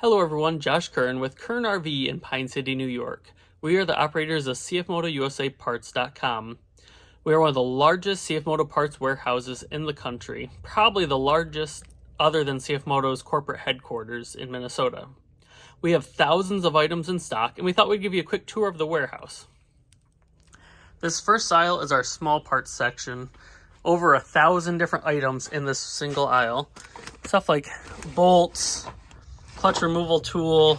Hello everyone, Josh Curren with Curren RV in Pine City, New York. We are the operators of CFMoto We are one of the largest CFMoto parts warehouses in the country, probably the largest other than CFMoto's corporate headquarters in Minnesota. We have thousands of items in stock, and we thought we'd give you a quick tour of the warehouse. This first aisle is our small parts section. Over 1,000 different items in this single aisle. Stuff like bolts, clutch removal tool,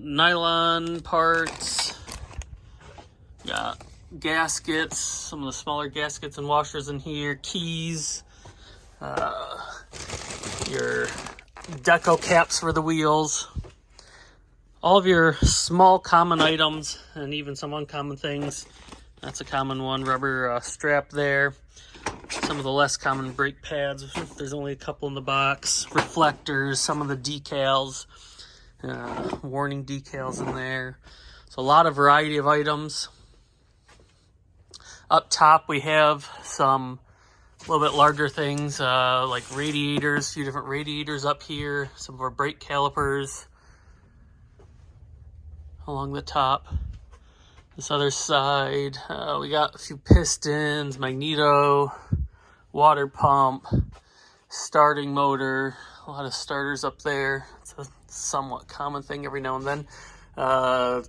nylon parts, got gaskets, some of the smaller gaskets and washers in here, keys, your Dayco caps for the wheels, all of your small common items and even some uncommon things. That's a common one, rubber strap there. Some of the less common brake pads, there's only a couple in the box, reflectors, some of the decals, warning decals in there. So a lot of variety of items. Up top we have some a little bit larger things like radiators, a few different radiators up here, some of our brake calipers along the top. This other side, we got a few pistons, magneto, water pump, starting motor, a lot of starters up there. It's a somewhat common thing every now and then.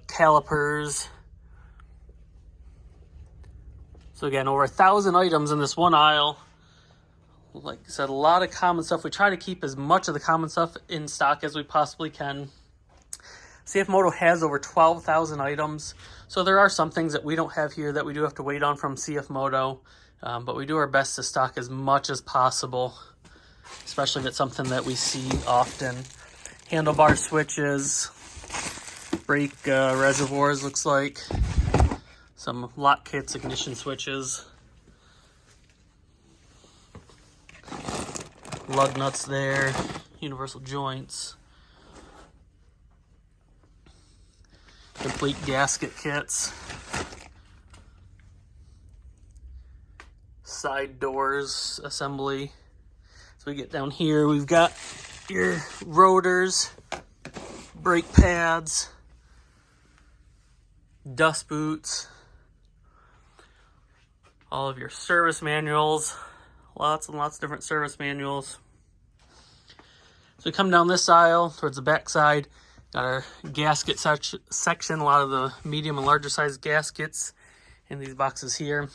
Calipers. So again, over 1,000 items in this one aisle. Like I said, a lot of common stuff. We try to keep as much of the common stuff in stock as we possibly can. CFMoto has over 12,000 items, so there are some things that we don't have here that we do have to wait on from CFMoto, but we do our best to stock as much as possible, especially if it's something that we see often. Handlebar switches, brake reservoirs looks like, some lock kits, ignition switches, lug nuts there, universal joints. Complete gasket kits, side doors assembly. So we get down here, we've got your rotors, brake pads, dust boots, all of your service manuals, lots and lots of different service manuals. So we come down this aisle towards the back side. Got our gasket section, a lot of the medium and larger size gaskets in these boxes here.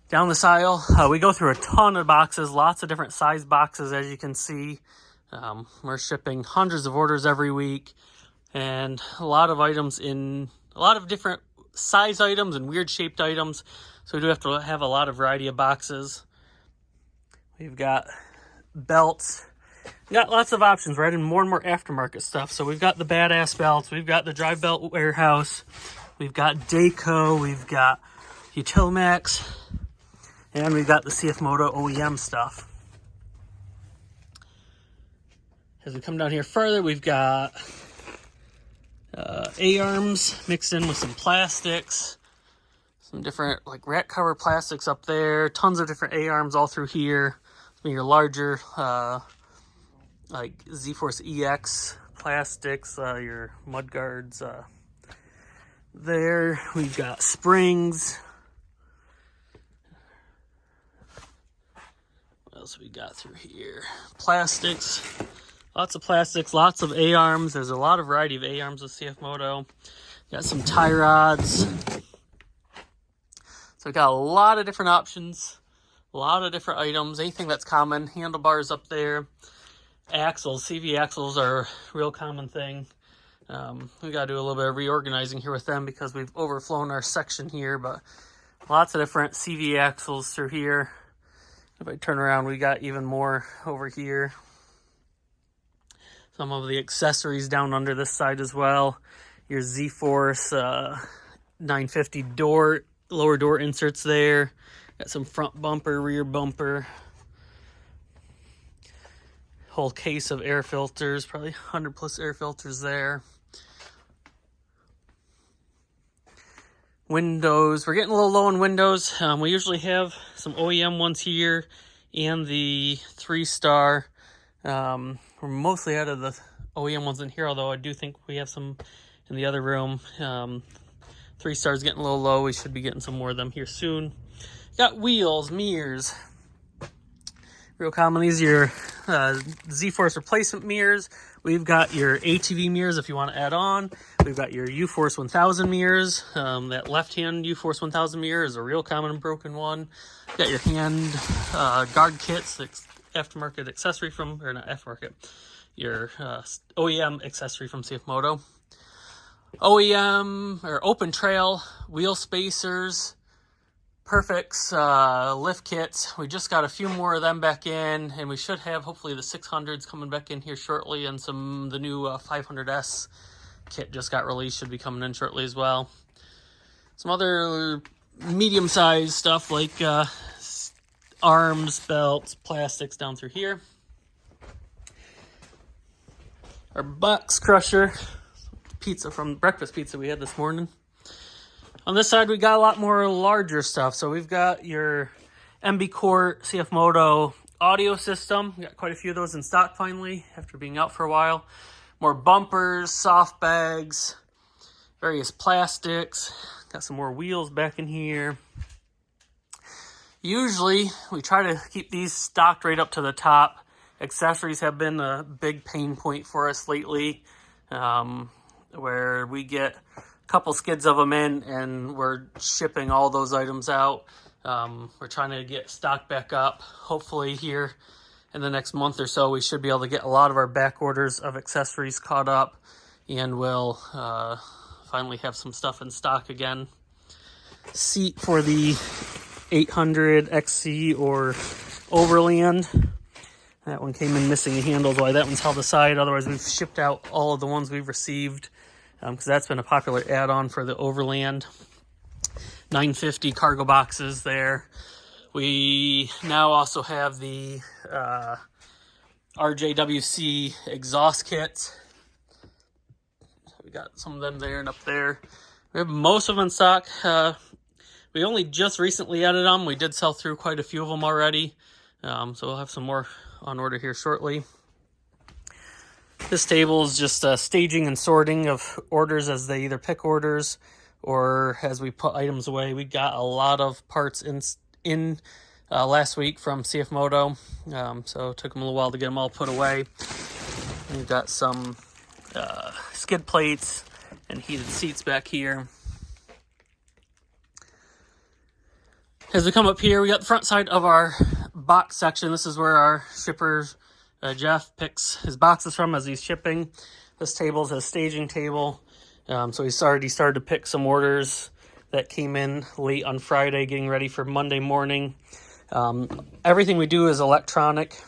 Down this aisle, we go through a ton of boxes, lots of different size boxes as you can see. We're shipping hundreds of orders every week and a lot of items in a lot of different size items and weird shaped items. So we do have to have a lot of variety of boxes. We've got belts. We got lots of options. We're adding more and more aftermarket stuff. So we've got the badass belts. We've got the drive belt warehouse. We've got Dayco. We've got Utilimax. And we've got the CFMoto OEM stuff. As we come down here further, we've got A-arms mixed in with some plastics. Some different like rack cover plastics up there. Tons of different A-arms all through here. Some of your larger like ZForce EX plastics, your mud guards there. We've got springs. What else we got through here? Plastics. Lots of plastics, lots of A-arms. There's a lot of variety of A-arms with CFMoto. Got some tie rods. So we got a lot of different options, a lot of different items, anything that's common. Handlebars up there. Axles, CV axles are a real common thing. We got to do a little bit of reorganizing here with them because we've overflown our section here, but lots of different CV axles through here. If I turn around, we got even more over here. Some of the accessories down under this side as well. Your ZForce 950 door, lower door inserts there. Got some front bumper, rear bumper. Whole case of air filters, probably 100 plus air filters there. Windows, we're getting a little low on windows. We usually have some OEM ones here and the 3-star. We're mostly out of the OEM ones in here, although I do think we have some in the other room. 3-star's getting a little low. We should be getting some more of them here soon. Got wheels, mirrors. Real common, these are your ZForce replacement mirrors. We've got your ATV mirrors if you want to add on. We've got your UForce 1000 mirrors. That left-hand UForce 1000 mirror is a real common and broken one. Got your hand guard kits, aftermarket accessory from, or not aftermarket, your OEM accessory from CFMoto. OEM, or open trail, wheel spacers, Perfex lift kits. We just got a few more of them back in, and we should have hopefully the 600s coming back in here shortly, and the new 500S kit just got released, should be coming in shortly as well. Some other medium-sized stuff like arms, belts, plastics down through here. Our box crusher, pizza from breakfast pizza we had this morning. On this side, we got a lot more larger stuff. So we've got your MB Court CFMoto audio system. We got quite a few of those in stock finally after being out for a while. More bumpers, soft bags, various plastics. Got some more wheels back in here. Usually, we try to keep these stocked right up to the top. Accessories have been a big pain point for us lately, where we get couple skids of them in and we're shipping all those items out. We're trying to get stock back up. Hopefully here in the next month or so we should be able to get a lot of our back orders of accessories caught up, and we'll finally have some stuff in stock again. Seat for the 800 XC or Overland. That one came in missing a handle, why that one's held aside. Otherwise we've shipped out all of the ones we've received, because that's been a popular add-on for the Overland. 950 cargo boxes there. We now also have the RJWC Exhaust kits. We got some of them there and up there. We have most of them in stock. We only just recently added them. We did sell through quite a few of them already. So we'll have some more on order here shortly. This table is just staging and sorting of orders as they either pick orders or as we put items away. We got a lot of parts in last week from CFMoto, so it took them a little while to get them all put away. We've got some skid plates and heated seats back here. As we come up here, we got the front side of our box section. This is where our shippers Jeff picks his boxes from as he's shipping. This table is a staging table. So he's already started to pick some orders that came in late on Friday, getting ready for Monday morning. Everything we do is electronic.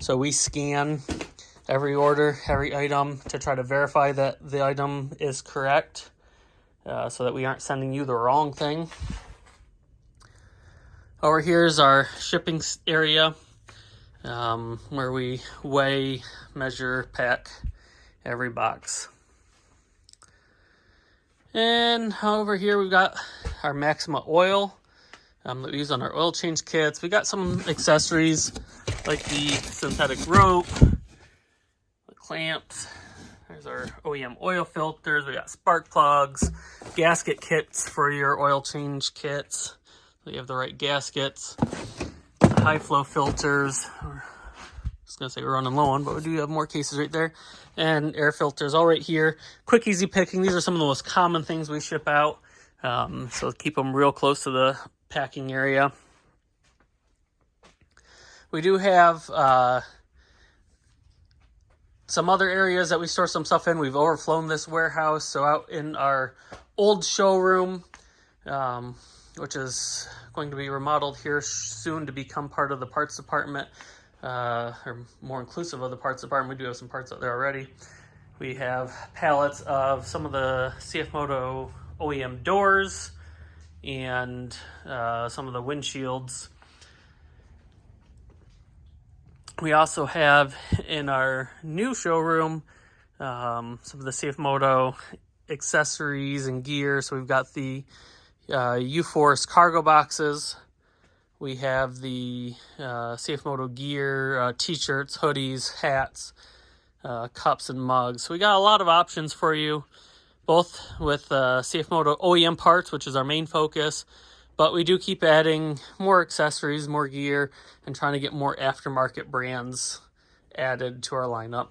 So we scan every order, every item to try to verify that the item is correct, so that we aren't sending you the wrong thing. Over here is our shipping area. Where we weigh, measure, pack every box. And over here we've got our Maxima oil that we use on our oil change kits. We got some accessories like the synthetic rope, the clamps. There's our OEM oil filters. We got spark plugs, gasket kits for your oil change kits, so you have the right gaskets. High flow filters. I was gonna say we're running low on, but we do have more cases right there. And air filters all right here. Quick, easy picking. These are some of the most common things we ship out. So keep them real close to the packing area. We do have some other areas that we store some stuff in. We've overflown this warehouse. So out in our old showroom, which is going to be remodeled here soon to become part of the parts department, or more inclusive of the parts department. We do have some parts out there already. We have pallets of some of the CFMoto OEM doors and some of the windshields. We also have in our new showroom some of the CFMoto accessories and gear. So we've got the UForce cargo boxes We have the CFMoto gear, t-shirts, hoodies, hats, cups, and mugs. So we got a lot of options for you, both with CFMoto OEM parts, which is our main focus, but we do keep adding more accessories, more gear, and trying to get more aftermarket brands added to our lineup.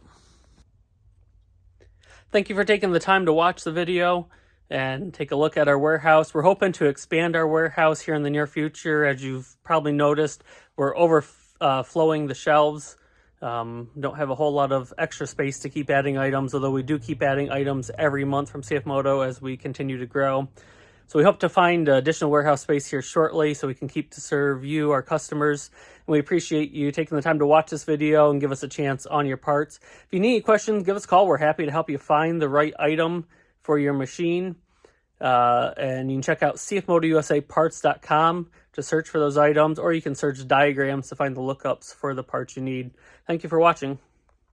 Thank you for taking the time to watch the video and take a look at our warehouse. We're hoping to expand our warehouse here in the near future. As you've probably noticed, we're overflowing the shelves. Don't have a whole lot of extra space to keep adding items, although we do keep adding items every month from CFMoto as we continue to grow. So we hope to find additional warehouse space here shortly so we can keep to serve you, our customers. And we appreciate you taking the time to watch this video and give us a chance on your parts. If you need any questions, give us a call. We're happy to help you find the right item for your machine. And you can check out CFMotoUSAparts.com to search for those items, or you can search diagrams to find the lookups for the parts you need. Thank you for watching.